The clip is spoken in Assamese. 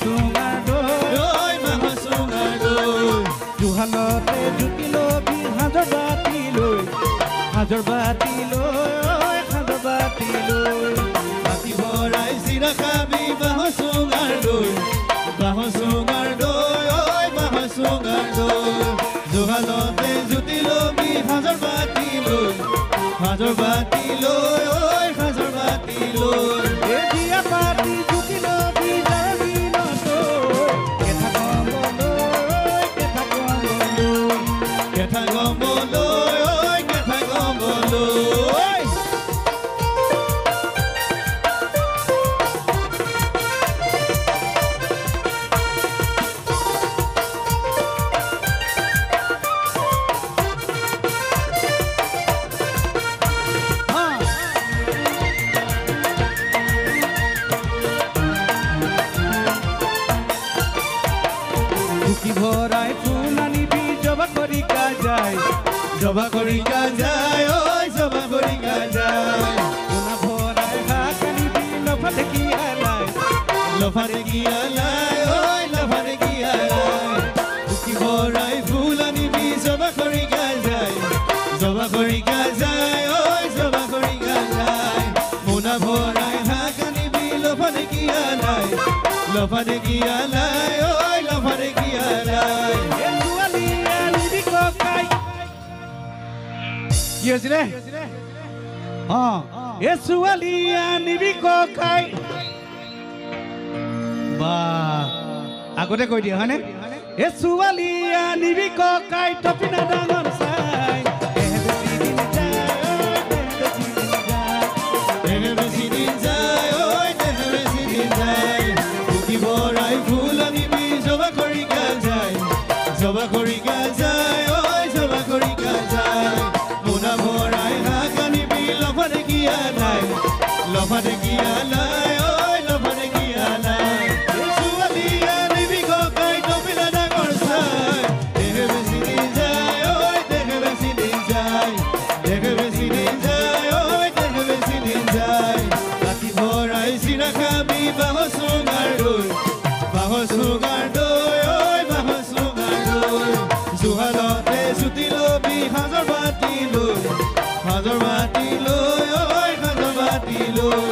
চুঙাৰ দৈ ঐ বাঁহৰ চুঙাৰ দৈ জুহালতে জুতি লবি সাজৰ বাতি লৈ সাজৰ বাতি লৈ সাজৰ বাতি লৈ বাতি ভৰাই চিৰা খাবি বাঁহৰ চুঙাৰ দৈ বাঁহৰ চুঙাৰ দৈ ঐ বাঁহৰ চুঙাৰ দৈ জুহালতে জুতি লবি সাজৰ বাতি লৈ সাজৰ বাতি লৈ ঐ সাজৰ বাতি লৈ এই বিয়া পাতি জুতি লবি যাবি নতৈ কেথা গমলৈ কেথা গমলৈ কেথা গমলৈ ঐ কেথা গমলৈ টুকি ভৰাই ফুল আনিবি জবা কৰি যায় জবা কৰি যায় ঐ জবা কৰি যায় সোণা ভৰাই শাক আনিবি লফা দেখি আলাই লফা দেখি আলাই ঐ লফা দেখি আলাই টুকি ভৰাই ফুল আনিবি জবা কৰি যায় জবা কৰি যায় ঐ জবা কৰি যায় মোনা ভৰাই শাক আনিবি লফা দেখি আলাই লফা দেখি আলাই ঐ লফা দেখি আলাই এই ছোৱালী আনিবি ককাই কি হৈছিলে এই ছোৱালী আনিবি ককাই বা আগতে কৈ দিয়ে হয়নে এই ছোৱালী আনিবি ককাই টপিনা ডাঙৰ চাই দেহে বেছি দিন যায় ঐ দেহে বেছি দিন যায় টুকি ভৰাই ফুল আনিবি জবা কৰি যায় জবা কৰি যায় ঐ জবা কৰি যায় মোনা ভৰাই শাক আনিবি লফা দেখি আলাই লফা দেখি আলাই ঐ লফা দেখি আলাই ছোৱালী আনিবি ককাই টপিনা ডাঙৰ চাই দেহে বেছি দিন যায় ঐ দেহে বেছি দিন যায় দেহে বেছি দিন যায় ঐ দেহে বেছি দিন যায় ৰাতি ভৰাই চিৰা খাবি বাঁহৰ চুঙাৰ দৈ বাঁহৰ চুঙাৰ দৈ ঐ বাঁহৰ চুঙাৰ দৈ জুহালতে জুতি লবি সাজৰ বাতি লৈ সাজৰ বাতি লৈ ঐ সাজৰ বাতি লৈ